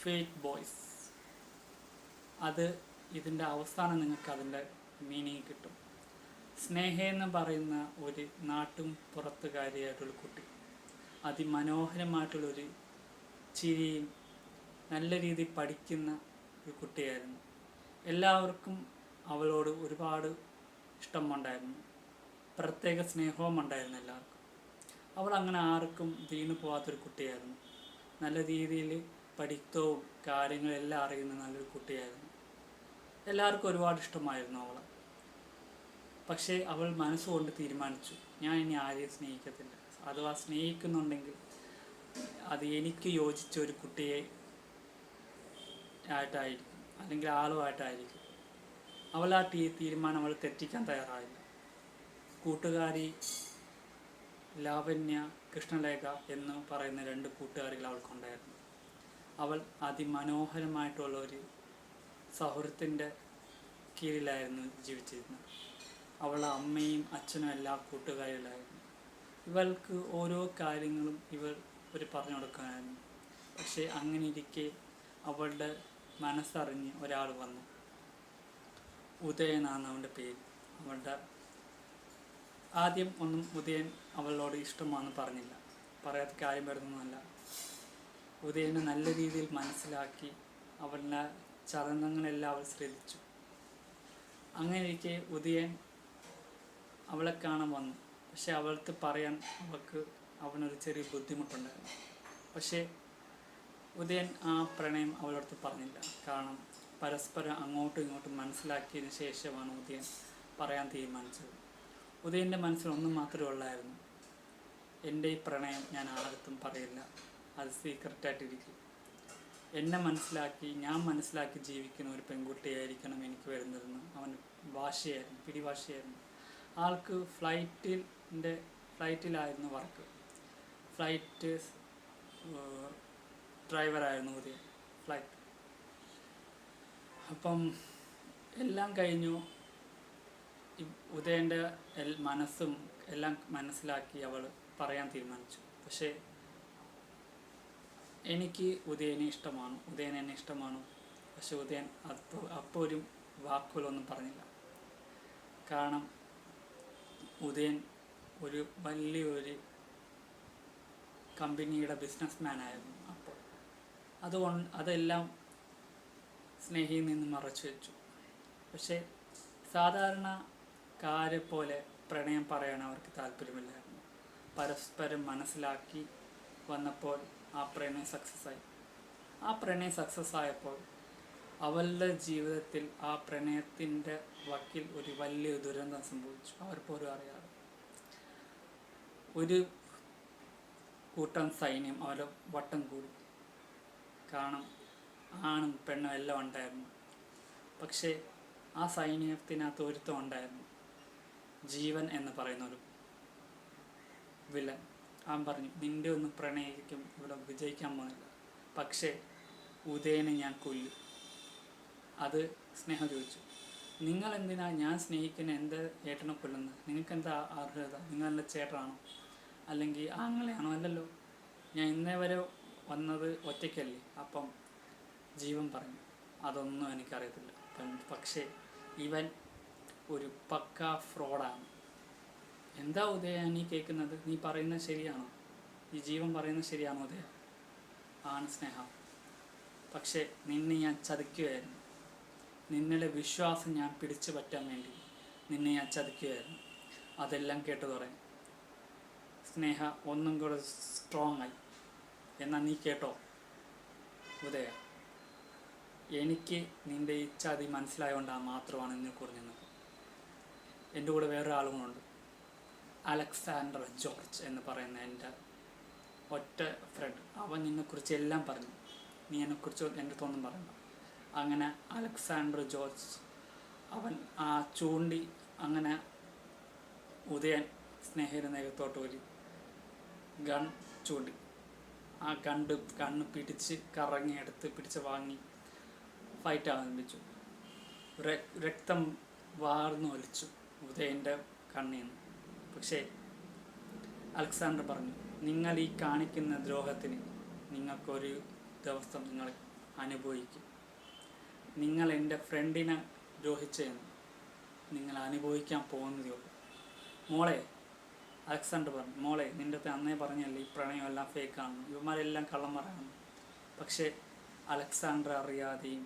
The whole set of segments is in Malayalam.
Fake boys. അത് ഇതിൻ്റെ അവസാനം നിങ്ങൾക്ക് അതിൻ്റെ മീനിങ് കിട്ടും. സ്നേഹ എന്ന് പറയുന്ന ഒരു നാട്ടും പുറത്തുകാരിയായിട്ടുള്ള കുട്ടി, അതിമനോഹരമായിട്ടുള്ളൊരു ചിരിയും നല്ല രീതിയിൽ പഠിക്കുന്ന ഒരു കുട്ടിയായിരുന്നു. എല്ലാവർക്കും അവളോട് ഒരുപാട് ഇഷ്ടമുണ്ടായിരുന്നു, പ്രത്യേക സ്നേഹവും ഉണ്ടായിരുന്നു എല്ലാവർക്കും. അവൾ അങ്ങനെ ആർക്കും വീണു പോകാത്തൊരു കുട്ടിയായിരുന്നു. നല്ല രീതിയിൽ പഠിത്തവും കാര്യങ്ങളെല്ലാം അറിയുന്ന നല്ലൊരു കുട്ടിയായിരുന്നു. എല്ലാവർക്കും ഒരുപാട് ഇഷ്ടമായിരുന്നു അവൾ. പക്ഷേ അവൾ മനസ്സുകൊണ്ട് തീരുമാനിച്ചു, ഞാൻ ഇനി ആരെയും സ്നേഹിക്കത്തില്ല. അഥവാ സ്നേഹിക്കുന്നുണ്ടെങ്കിൽ അത് എനിക്ക് യോജിച്ച ഒരു കുട്ടിയെ ആയിട്ടായിരിക്കും, അല്ലെങ്കിൽ ആളുമായിട്ടായിരിക്കും. അവൾ ആ തീരുമാനം അവൾ തെറ്റിക്കാൻ തയ്യാറായില്ല. കൂട്ടുകാരി ലാവണ്യ, കൃഷ്ണലേഖ എന്ന് പറയുന്ന 2 കൂട്ടുകാരികൾ അവൾക്കുണ്ടായിരുന്നു. അവൾ അതിമനോഹരമായിട്ടുള്ള ഒരു സൗഹൃദത്തിൻ്റെ കീഴിലായിരുന്നു ജീവിച്ചിരുന്നത്. അവളുടെ അമ്മയും അച്ഛനും എല്ലാ കൂട്ടുകാരികളായിരുന്നു. ഇവൾക്ക് ഓരോ കാര്യങ്ങളും ഇവർ പറഞ്ഞു കൊടുക്കാനായിരുന്നു. പക്ഷേ അങ്ങനെ ഇരിക്കെ അവളുടെ മനസ്സറിഞ്ഞ് ഒരാൾ വന്നു. ഉദയനാണ് അവൻ്റെ പേര്. അവളുടെ ആദ്യം ഒന്നും ഉദയൻ അവളോട് ഇഷ്ടമാണെന്ന് പറഞ്ഞില്ല, പറയാത്ത കാര്യം വരുന്നൊന്നുമല്ല. ഉദയനെ നല്ല രീതിയിൽ മനസ്സിലാക്കി അവളുടെ ചലനങ്ങളെല്ലാം അവൾ ശ്രദ്ധിച്ചു. അങ്ങനെ ഇരിക്കെ ഉദയൻ അവളെ കാണാൻ വന്നു. പക്ഷെ അവൾക്ക് പറയാൻ അവനൊരു ചെറിയ ബുദ്ധിമുട്ടുണ്ടായിരുന്നു. പക്ഷേ ഉദയൻ ആ പ്രണയം അവളടുത്ത് പറഞ്ഞില്ല. കാരണം പരസ്പരം അങ്ങോട്ടും ഇങ്ങോട്ടും മനസ്സിലാക്കിയതിന് ശേഷമാണ് ഉദയൻ പറയാൻ തീരുമാനിച്ചത്. ഉദയൻ്റെ മനസ്സിൽ ഒന്നും മാത്രമേ ഉള്ളായിരുന്നു, എൻ്റെ ഈ പ്രണയം ഞാൻ ആർക്കും പറയില്ല, അത് സീക്രട്ടായിട്ടിരിക്കും. എന്നെ മനസ്സിലാക്കി, ഞാൻ മനസ്സിലാക്കി ജീവിക്കുന്ന ഒരു പെൺകുട്ടിയായിരിക്കണം എനിക്ക് വരുന്നതെന്ന് അവൻ വാശിയായിരുന്നു, പിടിവാശിയായിരുന്നു. ആൾക്ക് ഫ്ലൈറ്റിലായിരുന്നു വർക്ക്. ഫ്ലൈറ്റ് ഡ്രൈവറായിരുന്നു ഉദയൻ, ഫ്ലൈറ്റ്. അപ്പം എല്ലാം കഴിഞ്ഞു. ഉദയൻ്റെ മനസ്സും എല്ലാം മനസ്സിലാക്കി അവൾ പറയാൻ തീരുമാനിച്ചു. പക്ഷേ എനിക്ക് ഉദയനെ ഇഷ്ടമാണ്, ഉദയൻ എന്നെ ഇഷ്ടമാണ്. പക്ഷെ ഉദയൻ അപ്പോൾ ഒരു വാക്കുകളൊന്നും പറഞ്ഞില്ല. കാരണം ഉദയൻ ഒരു വലിയൊരു കമ്പനിയുടെ ബിസിനസ് ആയിരുന്നു അപ്പോൾ. അതെല്ലാം സ്നേഹിയിൽ നിന്ന് മറച്ചു വെച്ചു. പക്ഷേ സാധാരണക്കാരെ പോലെ പ്രണയം പറയാൻ അവർക്ക് താല്പര്യമില്ലായിരുന്നു. പരസ്പരം മനസ്സിലാക്കി വന്നപ്പോൾ ആ പ്രണയം സക്സസ്സായി. ആ പ്രണയം സക്സസ്സായപ്പോൾ അവളുടെ ജീവിതത്തിൽ ആ പ്രണയത്തിൻ്റെ വക്കിൽ ഒരു വലിയ ദുരന്തം സംഭവിച്ചു. അവർ പോലും അറിയാതെ ഒരു കൂട്ടം സൈന്യം അവരെ വട്ടം കൂടി. കാരണം ആണും പെണ്ണും എല്ലാം ഉണ്ടായിരുന്നു. പക്ഷേ ആ സൈന്യത്തിനകത്ത് ഒരുത്തം ഉണ്ടായിരുന്നു, ജീവൻ എന്ന് പറയുന്നൊരു വില്ലൻ. അവൻ പറഞ്ഞു, നിൻ്റെ ഒന്നും പ്രണയിക്കും ഇവിടെ വിജയിക്കാൻ പോകുന്നില്ല, പക്ഷേ ഉദയനെ ഞാൻ കൊല്ലും. അത് സ്നേഹ ചോദിച്ചു, നിങ്ങൾ എന്തിനാ ഞാൻ സ്നേഹിക്കുന്ന എൻ്റെ ഏട്ടനെ കൊല്ലുന്നത്? നിങ്ങൾക്കെന്താ അർഹത? നിങ്ങളെൻ്റെ ചേട്ടനാണോ അല്ലെങ്കിൽ ആങ്ങളെയാണോ? അല്ലല്ലോ, ഞാൻ ഇന്നേ വരെ വന്നത് ഒറ്റയ്ക്കല്ലേ. അപ്പം ജീവൻ പറഞ്ഞു, അതൊന്നും എനിക്കറിയത്തില്ല, പക്ഷേ ഇവൻ ഒരു പക്ക ഫ്രോഡാണ്. എന്താ ഉദയ നീ കേൾക്കുന്നത്? നീ പറയുന്നത് ശരിയാണോ? ഈ ജീവൻ പറയുന്നത് ശരിയാണോ ഉദയ? ആണ് സ്നേഹ, പക്ഷേ നിന്നെ ഞാൻ ചതിക്കുകയായിരുന്നു. നിങ്ങളുടെ വിശ്വാസം ഞാൻ പിടിച്ചു പറ്റാൻ വേണ്ടി നിന്നെ ഞാൻ ചതിക്കുകയായിരുന്നു. അതെല്ലാം കേട്ടു പറയാം. സ്നേഹ ഒന്നും കൂടെ സ്ട്രോങ് ആയി. എന്നാൽ നീ കേട്ടോ ഉദയ, എനിക്ക് നിൻ്റെ ഈ ചതി മനസ്സിലായതുകൊണ്ടാണ് മാത്രമാണ് നിന്നെ കുറഞ്ഞത്. എൻ്റെ കൂടെ വേറൊരാളുമുണ്ട്, അലക്സാണ്ടർ ജോർജ് എന്ന് പറയുന്ന എൻ്റെ ഒറ്റ ഫ്രണ്ട്. അവൻ നിന്നെക്കുറിച്ച് എല്ലാം പറഞ്ഞു, നീ എന്നെക്കുറിച്ച് എൻ്റെ അടുത്തൊന്നും പറയണ്ട. അങ്ങനെ അലക്സാണ്ടർ ജോർജ് അവൻ ആ ചൂണ്ടി അങ്ങനെ ഉദയൻ സ്നേഹയുടെ നേരത്തോട്ട് ഒരു ഗൺ ചൂണ്ടി. ആ കണ്ണ് പിടിച്ച് കറങ്ങിയെടുത്ത് പിടിച്ച് വാങ്ങി ഫൈറ്റ് ആരംഭിച്ചു. രക്തം വാർന്നു ഒലിച്ചു ഉദയൻ്റെ കണ്ണിൽ നിന്ന്. പക്ഷേ അലക്സാണ്ടർ പറഞ്ഞു, നിങ്ങൾ ഈ കാണിക്കുന്ന ദ്രോഹത്തിന് നിങ്ങൾക്കൊരു ദിവസം നിങ്ങൾ അനുഭവിക്കും. നിങ്ങൾ എൻ്റെ ഫ്രണ്ടിനെ ദ്രോഹിച്ചതെന്ന് നിങ്ങൾ അനുഭവിക്കാൻ പോകുന്നതേ ഉള്ളൂ. മോളെ, അലക്സാണ്ടർ പറഞ്ഞു, മോളെ നിൻ്റെ അടുത്ത് അന്നേ പറഞ്ഞല്ലേ ഈ പ്രണയമെല്ലാം ഫേക്കാണ്, ഇവന്മാരെല്ലാം കള്ളം പറയണം. പക്ഷേ അലക്സാണ്ടർ അറിയാതെയും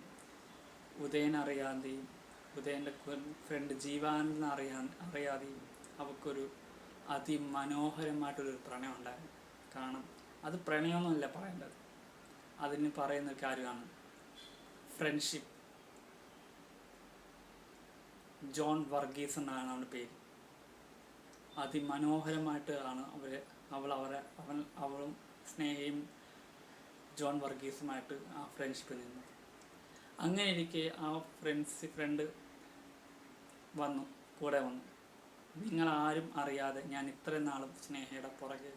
ഉദയനറിയാതെയും ഉദയൻ്റെ ഫ്രണ്ട് ജീവാനന്ദ അറിയാതെയും അവൾക്കൊരു അതിമനോഹരമായിട്ടൊരു പ്രണയം ഉണ്ടായിരുന്നു. കാരണം അത് പ്രണയമൊന്നുമല്ല പറയേണ്ടത്, അതിന് പറയുന്ന കാര്യമാണ് ഫ്രണ്ട്ഷിപ്പ്. ജോൺ വർഗീസ് എന്നാണ് അവൻ്റെ പേര്. അതിമനോഹരമായിട്ട് ആണ് അവളും സ്നേഹയും ജോൺ വർഗീസുമായിട്ട് ആ ഫ്രണ്ട്ഷിപ്പ് നിന്നത്. അങ്ങനെ ഇരിക്കെ ആ ഫ്രണ്ട് കൂടെ വന്നു. നിങ്ങളാരും അറിയാതെ ഞാൻ ഇത്രയും നാളും സ്നേഹയുടെ പുറകെ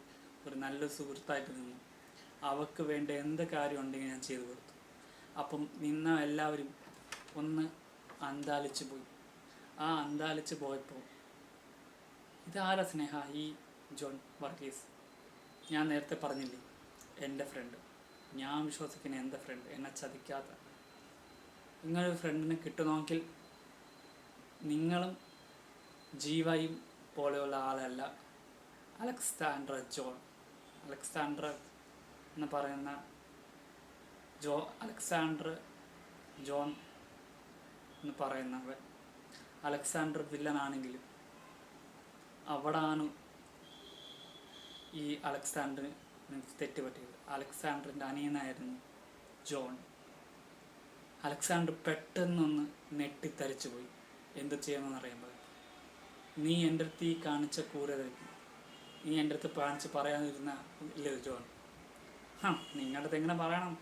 ഒരു നല്ല സുഹൃത്തായിട്ട് നിന്നു. അവൾക്ക് വേണ്ട എന്ത് കാര്യം ഉണ്ടെങ്കിൽ ഞാൻ ചെയ്തു കൊടുത്തു. അപ്പം നിന്ന എല്ലാവരും ഒന്ന് അന്താലിച്ച് പോയി. ആ അന്താലിച്ച് പോയപ്പോൾ ഇതാരാ സ്നേഹ? ഈ ജോൺ വർഗീസ്. ഞാൻ നേരത്തെ പറഞ്ഞില്ലേ, എൻ്റെ ഫ്രണ്ട്. ഞാൻ വിശ്വസിക്കുന്ന എൻ്റെ ഫ്രണ്ട്, എന്നെ ചതിക്കാത്ത. നിങ്ങളൊരു ഫ്രണ്ടിനെ കിട്ടുമെങ്കിൽ നിങ്ങളും ജീവയും പോലെയുള്ള ആളല്ല അലക്സാണ്ടർ ജോൺ. അലക്സാണ്ടർ എന്ന് പറയുന്ന അലക്സാണ്ടർ ജോൺ എന്ന് പറയുന്നവൻ അലക്സാണ്ടർ വില്ലനാണെങ്കിലും അവിടാണ് ഈ അലക്സാണ്ടറിന് തെറ്റുപറ്റിയത്. അലക്സാണ്ടറിൻ്റെ അനിയനായിരുന്നു ജോൺ. അലക്സാണ്ടർ പെട്ടെന്നൊന്ന് നെട്ടിത്തരിച്ചു പോയി. എന്ത് ചെയ്യണമെന്ന് അറിയുമ്പോൾ, നീ എൻ്റെ അടുത്ത് ഈ കാണിച്ച ക്രൂരതയ്ക്ക് നീ എൻ്റെ അടുത്ത് കാണിച്ച് പറയാതിരുന്ന ഇല്ലേ ജോൺ? നിങ്ങളുടെ അടുത്ത് എങ്ങനെ പറയണം?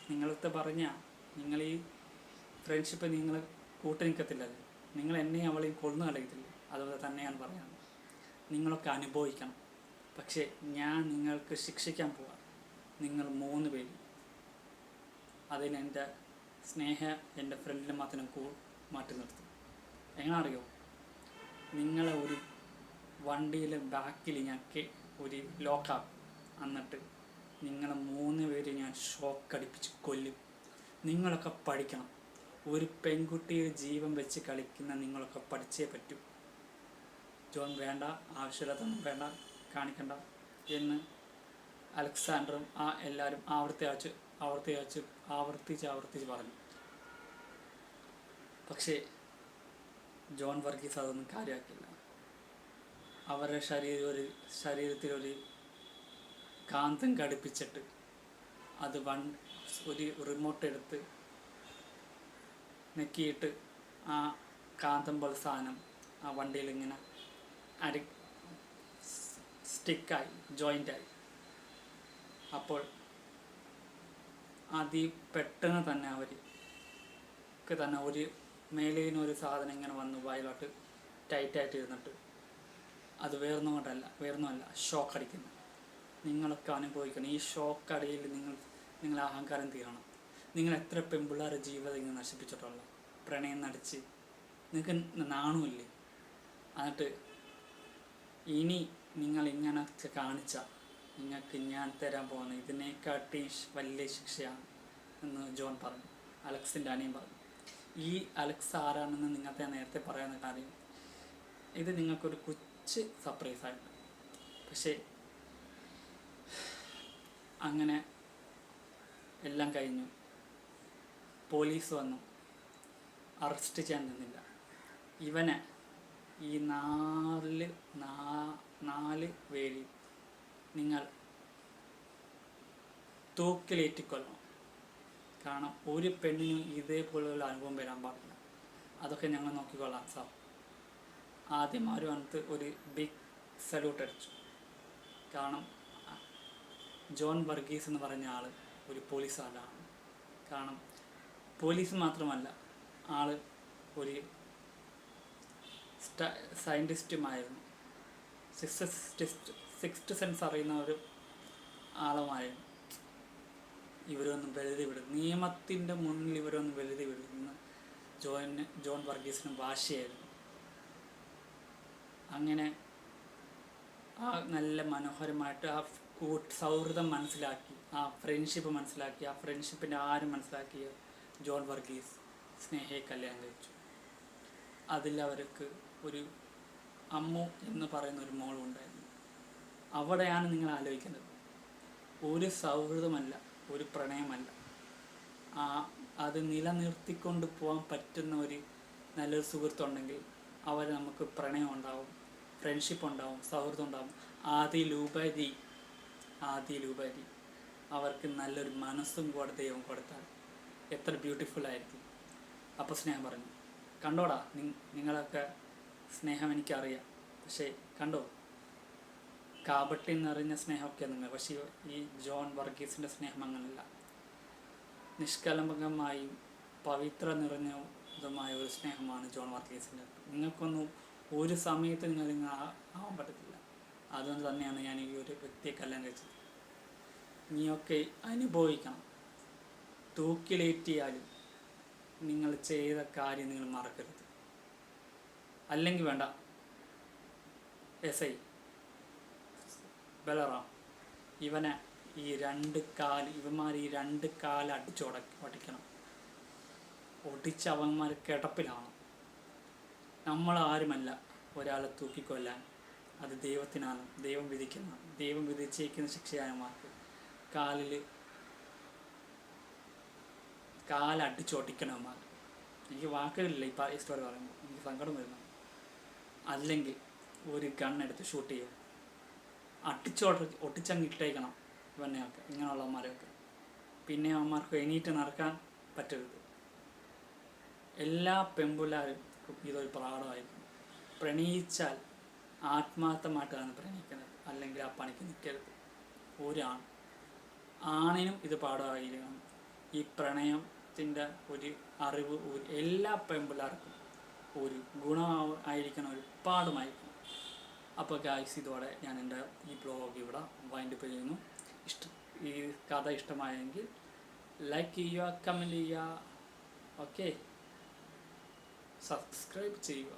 നിങ്ങളടുത്ത് പറഞ്ഞാൽ നിങ്ങൾ ഈ ഫ്രണ്ട്ഷിപ്പ് നിങ്ങൾ കൂട്ടി നിൽക്കത്തില്ലല്ലോ. നിങ്ങൾ എന്നെയും അവളെയും കൊന്നു കളയത്തില്ല. അതുപോലെ തന്നെയാണ് പറയാം, നിങ്ങളൊക്കെ അനുഭവിക്കണം. പക്ഷേ ഞാൻ നിങ്ങൾക്ക് ശിക്ഷിക്കാൻ പോവാം, നിങ്ങൾ 3 പേര്. അതിന് എൻ്റെ സ്നേഹ എൻ്റെ ഫ്രണ്ടിനെ മാത്രം മാറ്റി നിർത്തും. എങ്ങനെ അറിയോ? നിങ്ങളെ ഒരു വണ്ടിയിലെ ബാക്കിൽ ഞാൻ ഒരു ലോക്കാക്കും. എന്നിട്ട് നിങ്ങളെ 3 പേര് ഞാൻ ഷോക്കടിപ്പിച്ച് കൊല്ലും. നിങ്ങളൊക്കെ പഠിക്കണം. ഒരു പെൺകുട്ടിയുടെ ജീവൻ വെച്ച് കളിക്കുന്ന നിങ്ങളൊക്കെ പഠിച്ചേ പറ്റൂ. ജോൺ വേണ്ട, ആവശ്യമില്ലാത്തൊന്നും വേണ്ട, കാണിക്കണ്ട എന്ന് അലക്സാണ്ടറും എല്ലാവരും ആവർത്തിച്ച് പറഞ്ഞു. പക്ഷേ ജോൺ വർഗീസ് അതൊന്നും കാര്യമാക്കില്ല. അവരുടെ ശരീരത്തിലൊരു കാന്തം ഘടിപ്പിച്ചിട്ട് അത് ഒരു റിമോട്ട് എടുത്ത് നെക്കിയിട്ട് ആ കാന്തം പോലെ സാധനം ആ വണ്ടിയിൽ ഇങ്ങനെ സ്റ്റിക്കായി ജോയിൻ്റായി. അപ്പോൾ പെട്ടെന്ന് തന്നെ അവർക്ക് തന്നെ ഒരു മേലേനൊരു സാധനം ഇങ്ങനെ വന്നു വായിലോട്ട് ടൈറ്റായിട്ട് ഇരുന്നിട്ട്, അത് വേറൊന്നുമല്ല ഷോക്ക് അടിക്കുന്നു. നിങ്ങളൊക്കെ അനുഭവിക്കണം. ഈ ഷോക്ക് അടിയിൽ നിങ്ങൾ അഹങ്കാരം തീരണം. നിങ്ങൾ എത്ര പെൺപിള്ളേരുടെ ജീവിതം ഇങ്ങനെ നശിപ്പിച്ചിട്ടുള്ള പ്രണയം നടിച്ച് നിങ്ങൾക്ക് നാണുമില്ലേ? എന്നിട്ട് ഇനി നിങ്ങൾ ഇങ്ങനൊക്കെ കാണിച്ചാൽ നിങ്ങൾക്ക് ഞാൻ തരാൻ പോകുന്ന ഇതിനെക്കാട്ടി വലിയ ശിക്ഷയാണ് എന്ന് ജോൺ പറഞ്ഞു. അലക്സിൻ്റെ അനിയൻ പറഞ്ഞു. ഈ അലക്സ് ആരാണെന്ന് നിങ്ങൾക്ക് നേരത്തെ പറയാവുന്ന കാര്യം, ഇത് നിങ്ങൾക്കൊരു കൊച്ചു സർപ്രൈസായിട്ട്. പക്ഷേ അങ്ങനെ എല്ലാം കഴിഞ്ഞു. പോലീസ് വന്നു, അറസ്റ്റ് ചെയ്യാൻ നിന്നില്ല. ഇവനെ ഈ 4 പേര് നിങ്ങൾ തൂക്കിലേറ്റിക്കൊല്ലണം. കാരണം ഒരു പെണ്ണിനും ഇതേപോലെയുള്ള അനുഭവം വരാൻ പാടില്ല. അതൊക്കെ ഞങ്ങൾ നോക്കിക്കൊള്ളാം സാർ. ആദ്യം അവർ വന്നിട്ട് ഒരു ബിഗ് സല്യൂട്ട് അടിച്ചു. കാരണം ജോൺ വർഗീസ് എന്ന് പറഞ്ഞ ആൾ ഒരു പോലീസുകാരനാണ്. കാരണം പോലീസ് മാത്രമല്ല, ആൾ ഒരു സയൻറ്റിസ്റ്റുമായിരുന്നു. സിക്സ്ത് സെൻസ് അറിയുന്ന ഒരു ആളുമായിരുന്നു. ഇവരൊന്നും വെറുതെ വിടും, നിയമത്തിൻ്റെ മുന്നിൽ ഇവരൊന്നും വെറുതെ വിടുന്ന ജോൺ വർഗീസിന് വാശിയായിരുന്നു. അങ്ങനെ ആ നല്ല മനോഹരമായിട്ട് ആ സൗഹൃദം മനസ്സിലാക്കി ആ ഫ്രണ്ട്ഷിപ്പ് മനസ്സിലാക്കി, ആ ഫ്രണ്ട്ഷിപ്പിൻ്റെ ആരും മനസ്സിലാക്കിയ ജോൺ വർഗീസ് സ്നേഹയെ കല്യാണം കഴിച്ചു. അതിൽ അവർക്ക് ഒരു അമ്മു എന്ന് പറയുന്ന ഒരു മോളുണ്ടായിരുന്നു. അവിടെയാണ് നിങ്ങൾ ആലോചിക്കുന്നത്, ഒരു സൗഹൃദമല്ല, ഒരു പ്രണയമല്ല, അത് നിലനിർത്തിക്കൊണ്ട് പോകാൻ പറ്റുന്ന ഒരു നല്ലൊരു സുഹൃത്തുണ്ടെങ്കിൽ അവർ നമുക്ക് പ്രണയം ഉണ്ടാവും, ഫ്രണ്ട്ഷിപ്പ് ഉണ്ടാവും, സൗഹൃദം ഉണ്ടാവും. അതിലുപരി അവർക്ക് നല്ലൊരു മനസ്സും കൂടെ ദൈവം കൊടുത്താൽ എത്ര ബ്യൂട്ടിഫുൾ ആയിരിക്കും. അപ്പോൾ സ്നേഹം പറഞ്ഞു, കണ്ടോടാ നിങ്ങളൊക്കെ സ്നേഹം എനിക്കറിയാം, പക്ഷേ കണ്ടോ കാപട്ടി നിറഞ്ഞ സ്നേഹമൊക്കെ നിങ്ങൾ, പക്ഷേ ഈ ജോൺ വർഗീസിൻ്റെ സ്നേഹം അങ്ങനല്ല. നിഷ്കലങ്കമായും പവിത്ര നിറഞ്ഞതുമായ ഒരു സ്നേഹമാണ് ജോൺ വർഗീസിൻ്റെ. നിങ്ങൾക്കൊന്നും ഒരു സമയത്ത് നിങ്ങൾ ആവാൻ പറ്റത്തില്ല. അതുകൊണ്ട് തന്നെയാണ് ഞാൻ ഈ ഒരു വ്യക്തിയെ കല്യാണം കഴിച്ചത്. നീയൊക്കെ അനുഭവിക്കണം. തൂക്കിലേറ്റിയാലും നിങ്ങൾ ചെയ്ത കാര്യം നിങ്ങൾ മറക്കരുത്. അല്ലെങ്കിൽ വേണ്ട, SI ബലറാം ഇവന്മാർ ഈ രണ്ട് കാല് ഒടിക്കണം. ഒടിച്ച് അവന്മാർ കിടപ്പിലാണ്. നമ്മളാരുമല്ല ഒരാളെ തൂക്കിക്കൊല്ലാൻ. അത് ദൈവത്തിനാണ്, ദൈവം വിധിക്കുന്ന, ദൈവം വിധിച്ചേക്കുന്ന ശിക്ഷയായമാർക്ക് കാലടിച്ചൊടിക്കണമാർ. എനിക്ക് വാക്കുകളില്ല ഈ സ്റ്റോറി പറയുമ്പോൾ, എനിക്ക് സങ്കടം വരുന്നു. അല്ലെങ്കിൽ ഒരു ഗണ്ണെടുത്ത് ഷൂട്ട് ചെയ്യും, ഒട്ടിച്ചങ്ങ് ഇട്ടേക്കണം ഇവനെയൊക്കെ, ഇങ്ങനെയുള്ളവന്മാരെയൊക്കെ. പിന്നെ അവന്മാർക്ക് എണീറ്റ് നടക്കാൻ പറ്റരുത്. എല്ലാ പെൺപിള്ളേർക്കും ഇതൊരു പാഠമായിരിക്കും. പ്രണയിച്ചാൽ ആത്മാർത്ഥമായിട്ടാണ് പ്രണയിക്കുന്നത്, അല്ലെങ്കിൽ ആ പണിക്ക് നിൽക്കരുത്. ആണിനും ഇത് പാഠമായിരിക്കണം. ഈ പ്രണയത്തിൻ്റെ ഒരു അറിവ് എല്ലാ പെൺപിള്ളേർക്കും ഒരു ഗുണമായിരിക്കണം, ഒരു പാഠമായിരിക്കണം. അപ്പോൾ ഗായ്സ്, ഇതോടെ ഞാൻ എൻ്റെ ഈ ബ്ലോഗ് ഇവിടെ വൈൻഡപ്പ് ചെയ്യുന്നു. ഈ കഥ ഇഷ്ടമായെങ്കിൽ ലൈക്ക് ചെയ്യുക, കമൻറ്റ് ചെയ്യുക, ഓക്കെ, സബ്സ്ക്രൈബ് ചെയ്യുക.